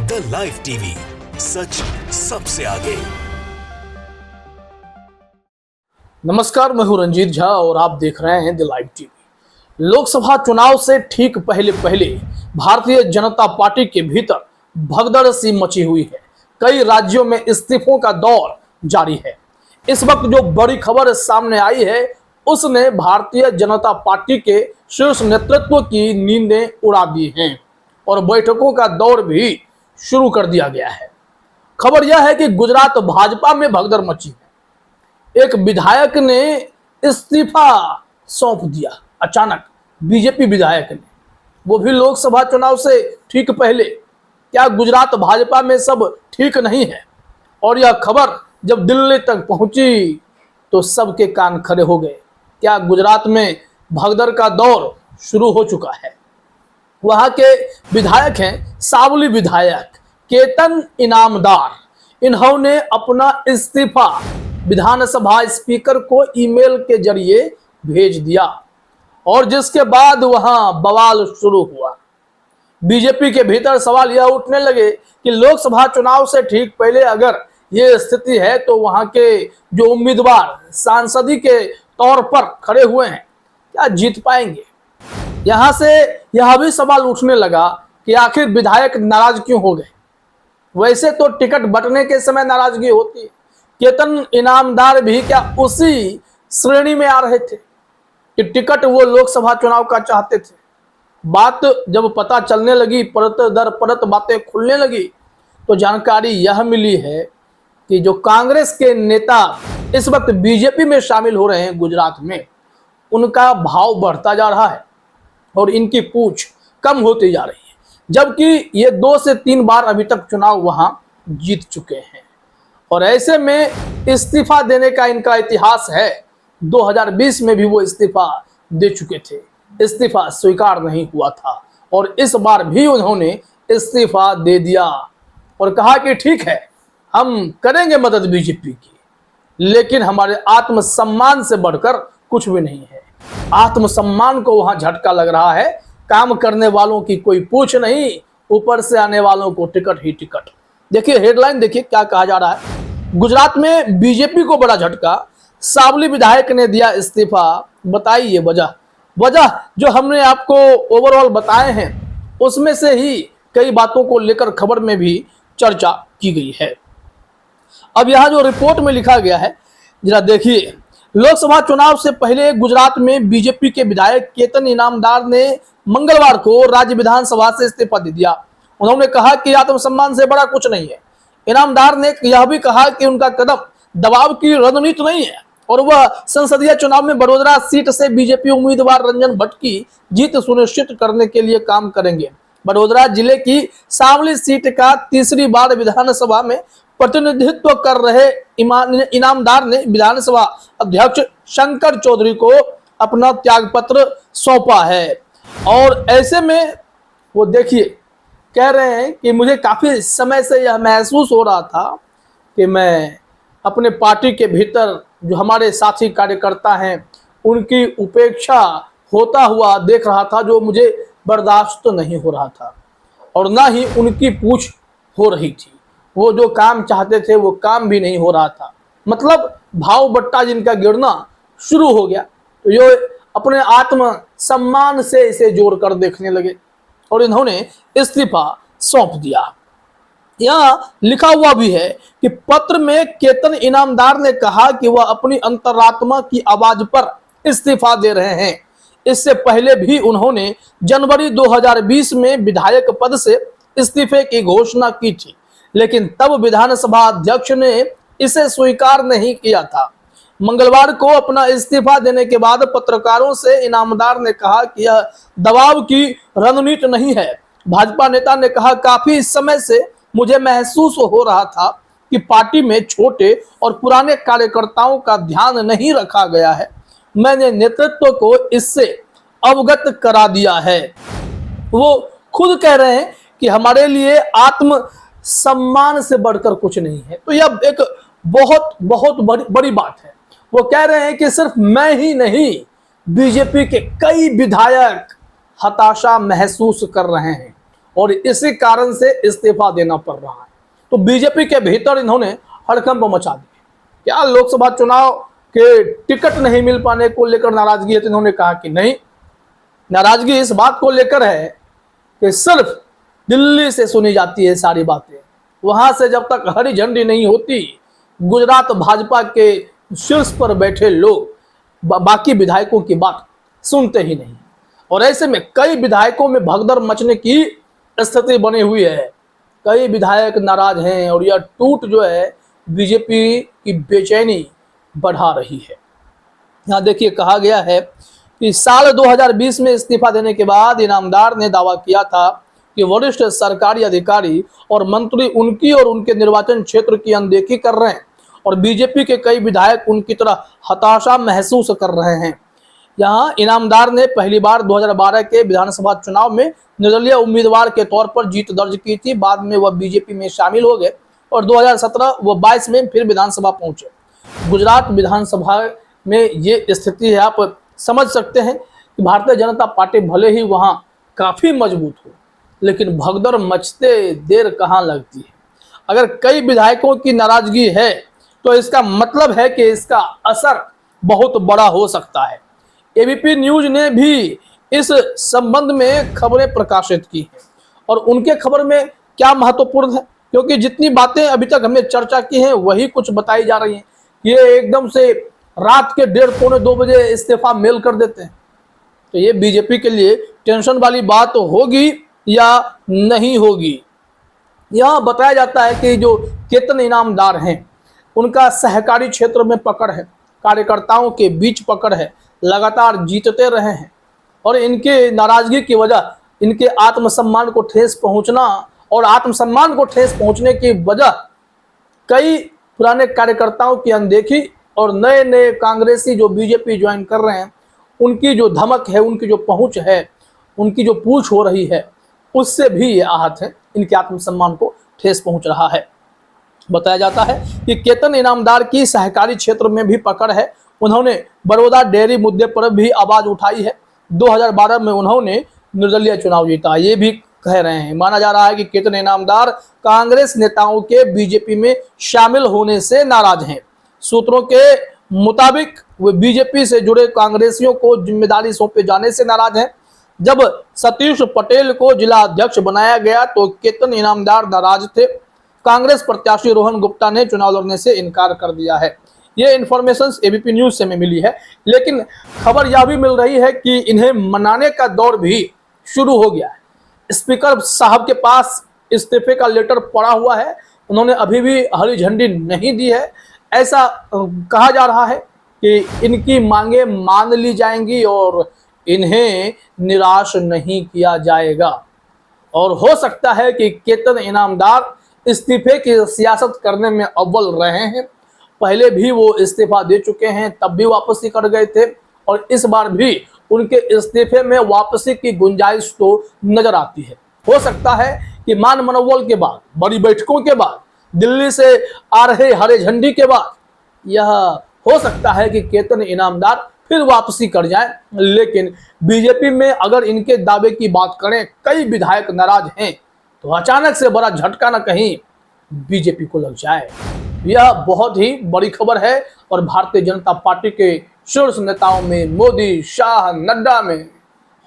The live TV, सच सबसे आगे। नमस्कार, मैं हूं रंजीत झा और आप देख रहे हैं द लाइव टीवी। लोकसभा चुनाव से ठीक पहले भारतीय जनता पार्टी के भीतर भगदड़ सी मची हुई है। कई राज्यों में इस्तीफों का दौर जारी है। इस वक्त जो बड़ी खबर सामने आई है उसने भारतीय जनता पार्टी के शीर्ष नेतृत्व की नींदें उड़ा दी हैं और बैठकों का दौर भी शुरू कर दिया गया है। खबर यह है कि गुजरात भाजपा में भगदड़ मची है। एक विधायक ने इस्तीफा सौंप दिया अचानक, बीजेपी विधायक ने, वो भी लोकसभा चुनाव से ठीक पहले। क्या गुजरात भाजपा में सब ठीक नहीं है? और यह खबर जब दिल्ली तक पहुंची तो सबके कान खड़े हो गए। क्या गुजरात में भगदड़ का दौर शुरू हो चुका है? वहां के विधायक हैं सावली विधायक केतन इनामदार। इन्होंने अपना इस्तीफा विधानसभा स्पीकर को ईमेल के जरिए भेज दिया और जिसके बाद वहां बवाल शुरू हुआ। बीजेपी के भीतर सवाल यह उठने लगे कि लोकसभा चुनाव से ठीक पहले अगर ये स्थिति है तो वहां के जो उम्मीदवार सांसदी के तौर पर खड़े हुए हैं क्या जीत पाएंगे? यहां से यह भी सवाल उठने लगा कि आखिर विधायक नाराज क्यों हो गए? वैसे तो टिकट बंटने के समय नाराजगी होती है। केतन इनामदार भी क्या उसी श्रेणी में आ रहे थे कि टिकट वो लोकसभा चुनाव का चाहते थे? बात जब पता चलने लगी, परत दर परत बातें खुलने लगी, तो जानकारी यह मिली है कि जो कांग्रेस के नेता इस वक्त बीजेपी में शामिल हो रहे हैं गुजरात में, उनका भाव बढ़ता जा रहा है और इनकी पूछ कम होती जा रही है, जबकि ये 2 से 3 बार अभी तक चुनाव वहां जीत चुके हैं। और ऐसे में इस्तीफा देने का इनका इतिहास है। 2020 में भी वो इस्तीफा दे चुके थे, इस्तीफा स्वीकार नहीं हुआ था और इस बार भी उन्होंने इस्तीफा दे दिया और कहा कि ठीक है, हम करेंगे मदद बीजेपी की, लेकिन हमारे आत्मसम्मान से बढ़कर कुछ भी नहीं है। आत्मसम्मान को वहां झटका लग रहा है। काम करने वालों की कोई पूछ नहीं, ऊपर से आने वालों को टिकट ही टिकट। देखिए हेडलाइन, देखिए क्या कहा जा रहा है। गुजरात में बीजेपी को बड़ा झटका, सावली विधायक ने दिया इस्तीफा। बताइए वजह जो हमने आपको ओवरऑल बताए हैं उसमें से ही कई बातों को लेकर खबर में भी चर्चा की गई है। अब यहाँ जो रिपोर्ट में लिखा गया है जरा देखिए। लोकसभा चुनाव से पहले गुजरात में बीजेपी के विधायक केतन इनामदार ने मंगलवार को राज्य विधानसभा से इस्तीफा दे दिया। उन्होंने कहा कि आत्मसम्मान से बड़ा कुछ नहीं है। इनामदार ने यह भी कहा कि उनका कदम दबाव की रणनीति नहीं है और वह संसदीय चुनाव में बड़ोदरा सीट से बीजेपी उम्मीदवार रंजन भट्ट की जीत सुनिश्चित करने के लिए काम करेंगे। बड़ोदरा जिले की सावली सीट का तीसरी बार विधानसभा में प्रतिनिधित्व कर रहे इनामदार ने विधानसभा अध्यक्ष शंकर चौधरी को अपना त्यागपत्र सौंपा है। और ऐसे में वो देखिए कह रहे हैं कि मुझे काफी समय से यह महसूस हो रहा था कि मैं अपने पार्टी के भीतर जो हमारे साथी कार्यकर्ता हैं उनकी उपेक्षा होता हुआ देख रहा था, जो मुझे बर्दाश्त तो नहीं हो रहा था और ना ही उनकी पूछ हो रही थी। वो जो काम चाहते थे वो काम भी नहीं हो रहा था। मतलब भाव बट्टा जिनका गिरना शुरू हो गया, तो ये अपने आत्म सम्मान से इसे जोड़कर देखने लगे और इन्होंने इस्तीफा सौंप दिया। यहाँ लिखा हुआ भी है कि पत्र में केतन इनामदार ने कहा कि वह अपनी अंतरात्मा की आवाज पर इस्तीफा दे रहे हैं। इससे पहले भी उन्होंने जनवरी 2020 में विधायक पद से इस्तीफे की घोषणा की थी, लेकिन तब विधानसभा अध्यक्ष ने इसे स्वीकार नहीं किया था। मंगलवार को अपना इस्तीफा देने के बाद पत्रकारों से इनामदार ने कहा कि यह दबाव की रणनीति नहीं है। भाजपा नेता ने कहा, काफी समय से मुझे महसूस हो रहा था कि पार्टी में छोटे और पुराने कार्यकर्ताओं का ध्यान नहीं रखा गया है। मैंने नेतृत्व को इससे अवगत करा दिया है। वो खुद कह रहे हैं कि हमारे लिए आत्म सम्मान से बढ़कर कुछ नहीं है। तो यह एक बहुत बहुत बड़ी बात है। वो कह रहे हैं कि सिर्फ मैं ही नहीं, बीजेपी के कई विधायक हताशा महसूस कर रहे हैं और इसी कारण से इस्तीफा देना पड़ रहा है। तो बीजेपी के भीतर इन्होंने हड़कंप मचा दी। क्या लोकसभा चुनाव के टिकट नहीं मिल पाने को लेकर नाराजगी है? तो इन्होंने कहा कि नहीं, नाराजगी इस बात को लेकर है कि सिर्फ दिल्ली से सुनी जाती है सारी बातें, वहां से जब तक हरी झंडी नहीं होती गुजरात भाजपा के शीर्ष पर बैठे लोग बाकी विधायकों की बात सुनते ही नहीं। और ऐसे में कई विधायकों में भगदड़ मचने की स्थिति बनी हुई है। कई विधायक नाराज हैं और यह टूट जो है बीजेपी की बेचैनी बढ़ा रही है। यहाँ देखिए, कहा गया है कि साल 2020 में इस्तीफा देने के बाद इनामदार ने दावा किया था कि वरिष्ठ सरकारी अधिकारी और मंत्री उनकी और उनके निर्वाचन क्षेत्र की अनदेखी कर रहे हैं और बीजेपी के कई विधायक उनकी तरह हताशा महसूस कर रहे हैं। यहाँ इनामदार ने पहली बार 2012 के विधानसभा चुनाव में निर्दलीय उम्मीदवार के तौर पर जीत दर्ज की थी। बाद में वह बीजेपी में शामिल हो गए और 2017 व 22 में फिर विधानसभा पहुंचे। गुजरात विधानसभा में ये स्थिति है। आप समझ सकते हैं कि भारतीय जनता पार्टी भले ही वहाँ काफ़ी मजबूत हो, लेकिन भगदड़ मचते देर कहाँ लगती है। अगर कई विधायकों की नाराजगी है तो इसका मतलब है कि इसका असर बहुत बड़ा हो सकता है। एबीपी न्यूज ने भी इस संबंध में खबरें प्रकाशित की हैं और उनके खबर में क्या महत्वपूर्ण है, क्योंकि जितनी बातें अभी तक हमने चर्चा की हैं वही कुछ बताई जा रही हैं। ये एकदम से रात के 1:30 पौने 2 बजे इस्तीफा मेल कर देते हैं, तो ये बीजेपी के लिए टेंशन वाली बात होगी या नहीं होगी। यह बताया जाता है कि जो केतन इनामदार हैं उनका सहकारी क्षेत्र में पकड़ है, कार्यकर्ताओं के बीच पकड़ है, लगातार जीतते रहे हैं और इनके नाराजगी की वजह इनके आत्मसम्मान को ठेस पहुंचना और आत्मसम्मान को ठेस पहुंचने की वजह कई पुराने कार्यकर्ताओं की अनदेखी और नए नए कांग्रेसी जो बीजेपी ज्वाइन कर रहे हैं उनकी जो धमक है, उनकी जो पहुंच है, उनकी जो पूछ हो रही है, उससे भी ये आहत है, इनके आत्मसम्मान को ठेस पहुंच रहा है। बताया जाता है कि केतन इनामदार की सहकारी क्षेत्र में भी पकड़ है। उन्होंने बड़ौदा डेयरी मुद्दे पर भी आवाज उठाई है। 2012 में उन्होंने निर्दलीय चुनाव जीता, ये भी कह रहे हैं। माना जा रहा है कि केतन इनामदार कांग्रेस नेताओं के बीजेपी में शामिल होने से नाराज हैं। सूत्रों के मुताबिक वे बीजेपी से जुड़े कांग्रेसियों को जिम्मेदारी सौंपे जाने से नाराज हैं। जब सतीश पटेल को जिला अध्यक्ष बनाया गया तो केतन इनामदार नाराज थे। कांग्रेस प्रत्याशी रोहन गुप्ता ने चुनाव लड़ने से इनकार कर दिया है। ये इन्फॉर्मेशन एबीपी न्यूज से में मिली है, लेकिन खबर यह भी मिल रही है कि इन्हें मनाने का दौर भी शुरू हो गया है। स्पीकर साहब के पास इस्तीफे का लेटर पड़ा हुआ है, उन्होंने अभी भी हरी झंडी नहीं दी है। ऐसा कहा जा रहा है कि इनकी मांगे मान ली जाएंगी और इन्हें निराश नहीं किया जाएगा। और हो सकता है कि केतन इनामदार इस्तीफे की सियासत करने में अव्वल रहे हैं। पहले भी वो इस्तीफा दे चुके हैं, तब भी वापसी कर गए थे और इस बार भी उनके इस्तीफे में वापसी की गुंजाइश तो नजर आती है। हो सकता है कि मान मनोबल के बाद, बड़ी बैठकों के बाद, दिल्ली से आ रहे हरे झंडी के बाद यह हो सकता है कि केतन इनामदार फिर वापसी कर जाए। लेकिन बीजेपी में अगर इनके दावे की बात करें, कई विधायक नाराज हैं, तो अचानक से बड़ा झटका न कहीं बीजेपी को लग जाए। यह बहुत ही बड़ी खबर है और भारतीय जनता पार्टी के शीर्ष नेताओं में मोदी, शाह, नड्डा में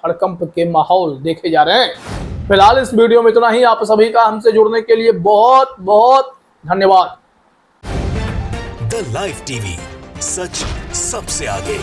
हड़कंप के माहौल देखे जा रहे हैं। फिलहाल इस वीडियो में इतना ही। आप सभी का हमसे जुड़ने के लिए बहुत बहुत धन्यवाद। द लाइव टीवी, सच सबसे आगे।